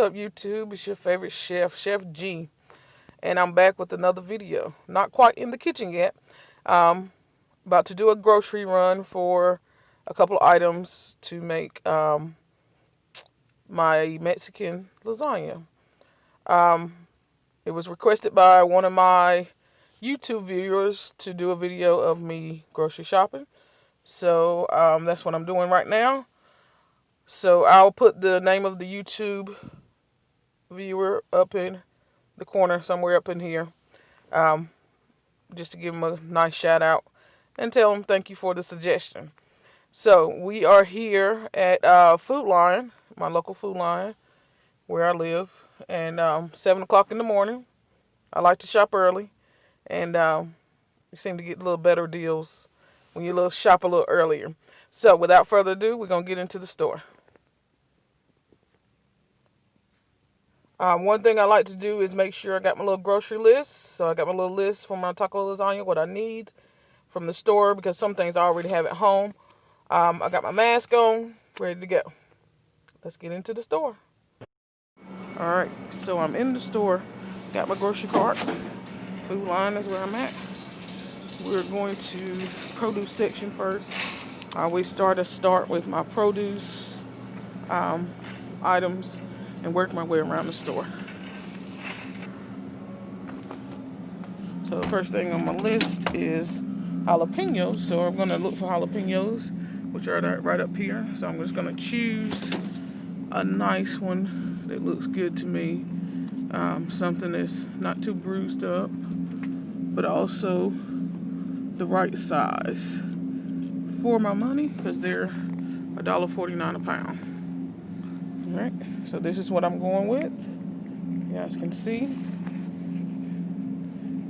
up, YouTube? It's your favorite chef, Chef G, and I'm back with another video. Not quite in the kitchen yet. About to do a grocery run for a couple of items to make my Mexican lasagna. It was requested by one of my YouTube viewers to do a video of me grocery shopping. So that's what I'm doing right now. So I'll put the name of the YouTube viewer up in the corner somewhere up in here, just to give him a nice shout out and tell him thank you for the suggestion. So we are here at Food Lion, my local Food Lion where I live, and 7 o'clock in the morning. I like to shop early, and you seem to get a little better deals when you shop a little earlier. So without further ado, we're going to get into the store. One thing I like to do is make sure I got my little grocery list. So I got my little list for my taco lasagna, what I need from the store, because some things I already have at home. I got my mask on, ready to go. Let's get into the store. Alright, so I'm in the store. Got my grocery cart. Food Line is where I'm at. We're going to produce section first. I always start with my produce items and work my way around the store. So the first thing on my list is jalapenos. So I'm going to look for jalapenos, which are right up here. So I'm just going to choose a nice one that looks good to me. Something that's not too bruised up, but also the right size for my money, because they're $1.49 a pound. Alright, so this is what I'm going with. You guys can see.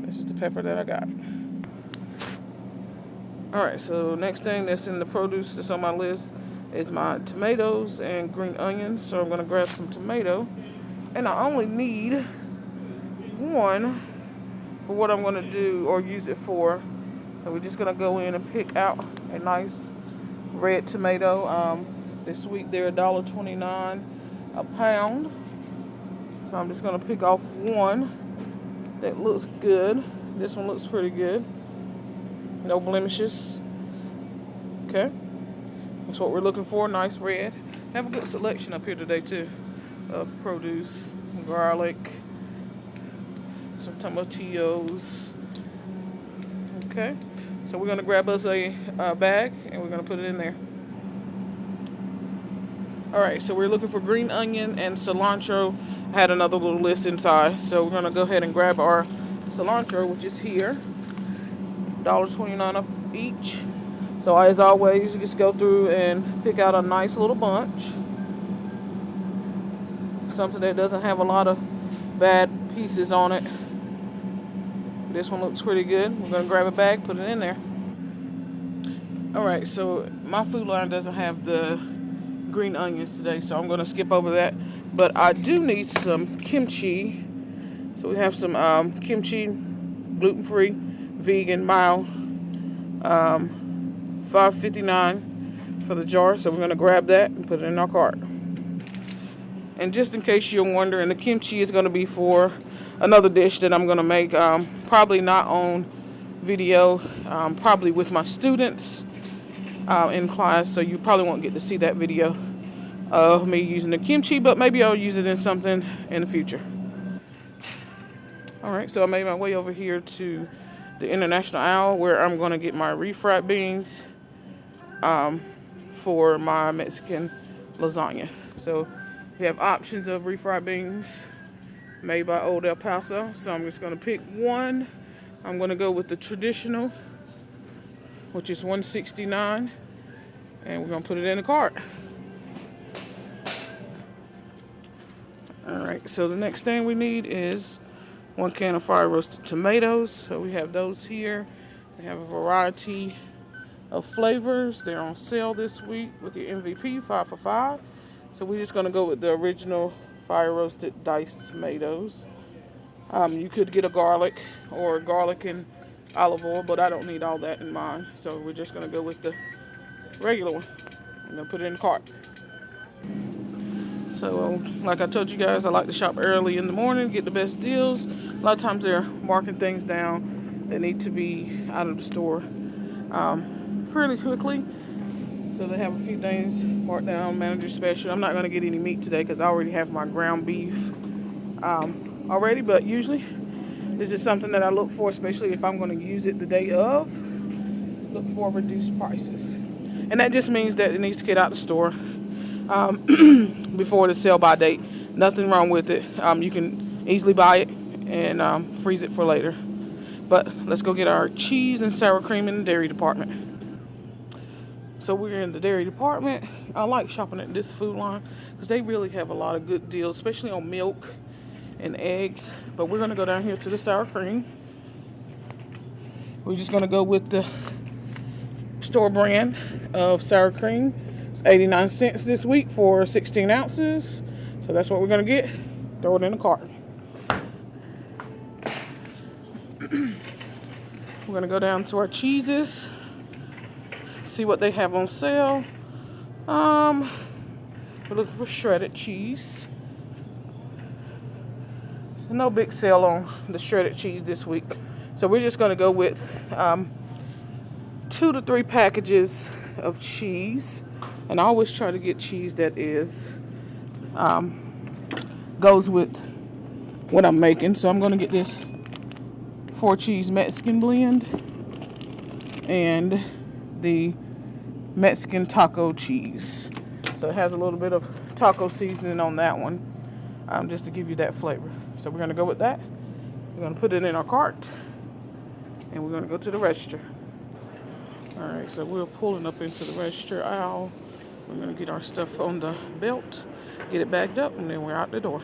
This is the pepper that I got. Alright, so next thing that's in the produce that's on my list is my tomatoes and green onions. So I'm going to grab some tomato. And I only need one for what I'm going to do or use it for. So we're just going to go in and pick out a nice red tomato. This week they're $1.29 a pound. So I'm just going to pick off one that looks good. This one looks pretty good. No blemishes. Okay. That's what we're looking for. Nice red. Have a good selection up here today too of produce, garlic, some tomatillos. Okay. So we're going to grab us a bag and we're going to put it in there. Alright, so we're looking for green onion and cilantro. I had another little list inside. So we're going to go ahead and grab our cilantro, which is here. $1.29 up each. So as always, you just go through and pick out a nice little bunch. Something that doesn't have a lot of bad pieces on it. This one looks pretty good. We're going to grab a bag, put it in there. Alright, so my Food Line doesn't have the green onions today, so I'm going to skip over that. But I do need some kimchi. So we have some kimchi, gluten-free, vegan, mild, $5.59 for the jar. So we're going to grab that and put it in our cart. And just in case you're wondering, the kimchi is going to be for another dish that I'm going to make. Probably not on video, probably with my students in class. So you probably won't get to see that video of me using the kimchi, but maybe I'll use it in something in the future. Alright, so I made my way over here to the International Aisle where I'm going to get my refried beans for my Mexican lasagna. So we have options of refried beans made by Old El Paso. So I'm just going to pick one. I'm going to go with the traditional, which is $1.69. And we're going to put it in the cart. Alright, so the next thing we need is 1 can of fire roasted tomatoes. So we have those here. We have a variety of flavors. They're on sale this week with your MVP, 5 for $5. So we're just going to go with the original fire roasted diced tomatoes. You could get a garlic or garlic and olive oil, but I don't need all that in mine. So we're just going to go with the regular one. I'm going to put it in the cart. So like I told you guys, I like to shop early in the morning, get the best deals. A lot of times they're marking things down that need to be out of the store pretty quickly. So they have a few things marked down, manager special. I'm not going to get any meat today because I already have my ground beef already, but usually this is something that I look for, especially if I'm going to use it the day of. Look for reduced prices. And that just means that it needs to get out the store before the sell-by date. Nothing wrong with it. You can easily buy it and freeze it for later. But let's go get our cheese and sour cream in the dairy department. So we're in the dairy department. I like shopping at this food line because they really have a lot of good deals, especially on milk and eggs. But we're going to go down here to the sour cream. We're just going to go with the store brand of sour cream. It's 89 cents this week for 16 ounces. So that's what we're going to get. Throw it in the cart. We're going to go down to our cheeses. See what they have on sale. We're looking for shredded cheese. So no big sale on the shredded cheese this week. So we're just going to go with 2 to 3 packages of cheese. And I always try to get cheese that is goes with what I'm making. So I'm going to get this 4 cheese Mexican blend and the Mexican taco cheese. So it has a little bit of taco seasoning on that one, just to give you that flavor. So we're going to go with that. We're going to put it in our cart and we're going to go to the register. Alright, so we're pulling up into the register aisle. We're going to get our stuff on the belt, get it bagged up, and then we're out the door.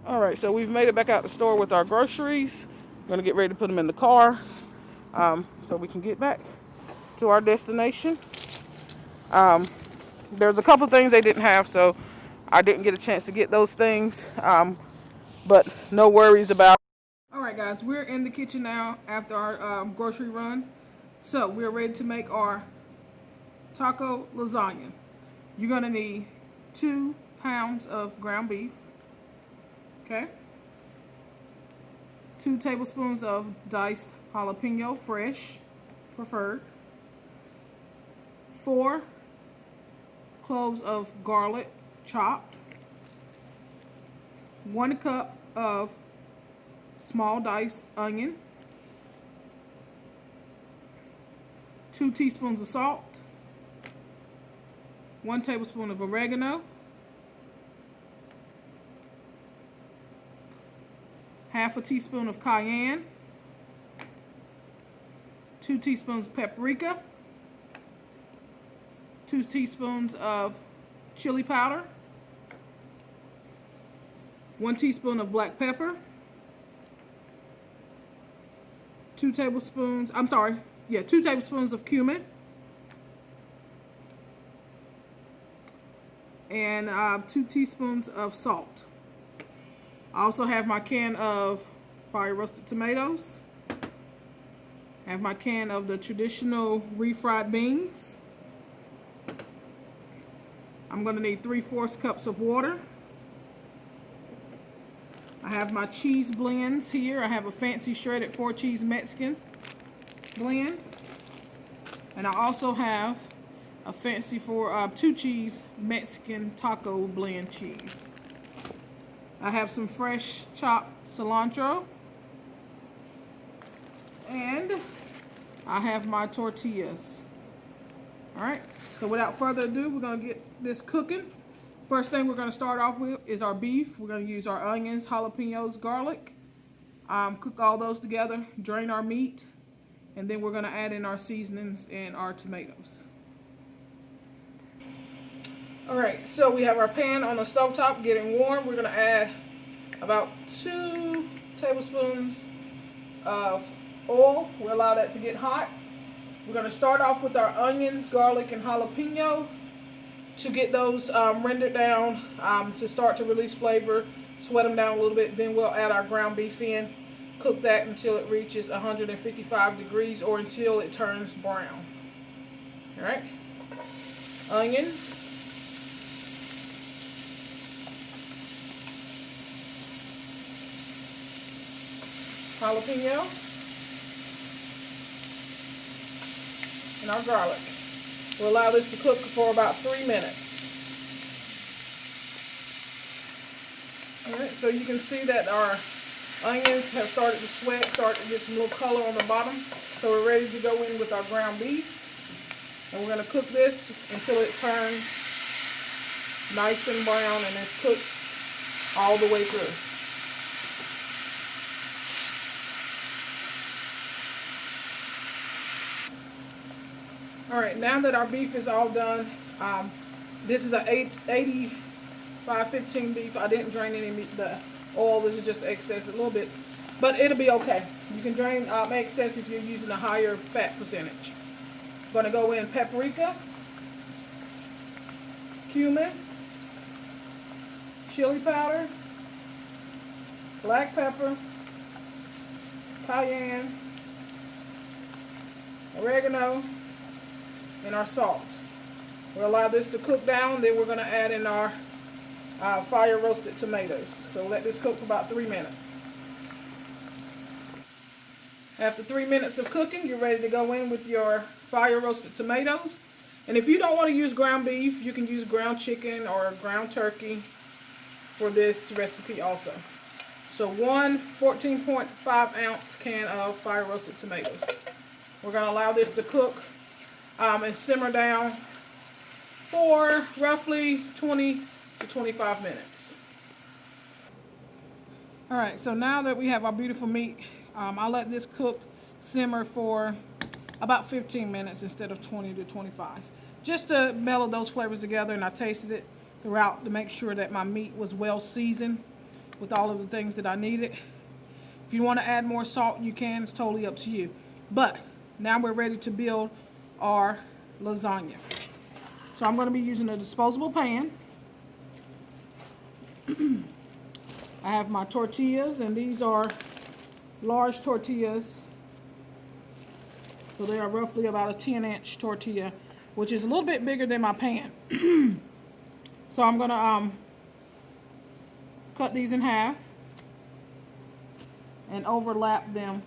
Alright, so we've made it back out the store with our groceries. We're going to get ready to put them in the car so we can get back to our destination. There's a couple things they didn't have, so I didn't get a chance to get those things, but no worries about it. Alright guys, we're in the kitchen now after our grocery run. So we're ready to make our taco lasagna. You're going to need 2 pounds of ground beef, okay, 2 tablespoons of diced jalapeno, fresh, preferred, 4 cloves of garlic, chopped, 1 cup of small diced onion, 2 teaspoons of salt, 1 tablespoon of oregano, half a teaspoon of cayenne, 2 teaspoons of paprika, 2 teaspoons of chili powder, 1 teaspoon of black pepper, 2 tablespoons of cumin, and 2 teaspoons of salt. I also have my can of fire roasted tomatoes. I have my can of the traditional refried beans. I'm going to need 3/4 cups of water. I have my cheese blends here. I have a fancy shredded 4 cheese Mexican blend. And I also have a fancy 2 cheese Mexican taco blend cheese. I have some fresh chopped cilantro. And I have my tortillas. Alright, so without further ado, we're going to get this cooking. First thing we're going to start off with is our beef. We're going to use our onions, jalapenos, garlic. Cook all those together, drain our meat, and then we're going to add in our seasonings and our tomatoes. Alright, so we have our pan on the stovetop getting warm. We're going to add about 2 tablespoons of oil. We'll allow that to get hot. We're going to start off with our onions, garlic, and jalapeno to get those rendered down, to start to release flavor, sweat them down a little bit. Then we'll add our ground beef in, cook that until it reaches 155 degrees or until it turns brown. Alright, onions, jalapeno, and our garlic. We'll allow this to cook for about 3 minutes. Alright, so you can see that our onions have started to sweat, started to get some little color on the bottom. So we're ready to go in with our ground beef. And we're going to cook this until it turns nice and brown and it's cooked all the way through. Alright, now that our beef is all done, this is a 85-15 beef. I didn't drain any meat, the oil. This is just excess a little bit, but it'll be okay. You can drain excess if you're using a higher fat percentage. I'm going to go in paprika, cumin, chili powder, black pepper, cayenne, oregano, and our salt. We'll allow this to cook down, then we're going to add in our fire roasted tomatoes. So let this cook for about 3 minutes. After 3 minutes of cooking, you're ready to go in with your fire roasted tomatoes. And if you don't want to use ground beef, you can use ground chicken or ground turkey for this recipe also. So one 14.5 ounce can of fire roasted tomatoes. We're going to allow this to cook and simmer down for roughly 20 to 25 minutes. Alright, so now that we have our beautiful meat, I'll let this cook simmer for about 15 minutes instead of 20 to 25. Just to mellow those flavors together, and I tasted it throughout to make sure that my meat was well seasoned with all of the things that I needed. If you want to add more salt, you can. It's totally up to you. But now we're ready to build our lasagna. So I'm going to be using a disposable pan. I have my tortillas, and these are large tortillas. So they are roughly about a 10-inch tortilla, which is a little bit bigger than my pan. So I'm going to cut these in half and overlap them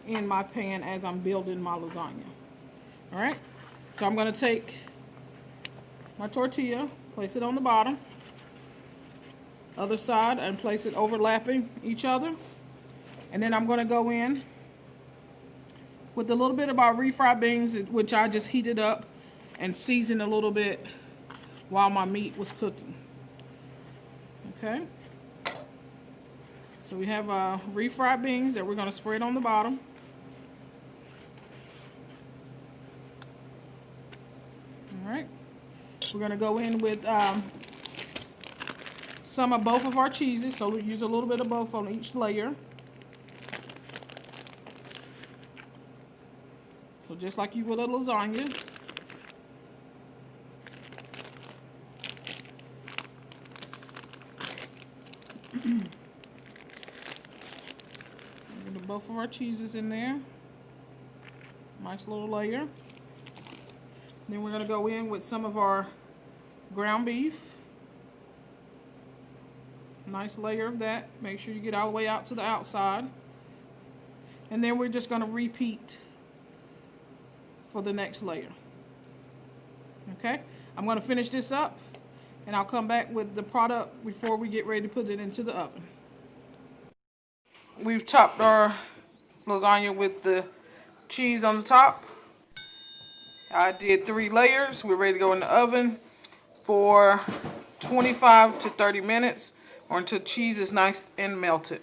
in my pan as I'm building my lasagna. Alright, so I'm going to take my tortilla, place it on the bottom, other side, and place it overlapping each other. And then I'm going to go in with a little bit of our refried beans, which I just heated up and seasoned a little bit while my meat was cooking. Okay, so we have refried beans that we're going to spread on the bottom. Alright, we're going to go in with some of both of our cheeses, so we use a little bit of both on each layer. So just like you would a lasagna. Put both of our cheeses in there. Nice little layer. Then we're going to go in with some of our ground beef. Nice layer of that. Make sure you get all the way out to the outside. And then we're just going to repeat for the next layer. Okay, I'm going to finish this up and I'll come back with the product before we get ready to put it into the oven. We've topped our lasagna with the cheese on the top. I did 3 layers. We're ready to go in the oven for 25 to 30 minutes or until cheese is nice and melted.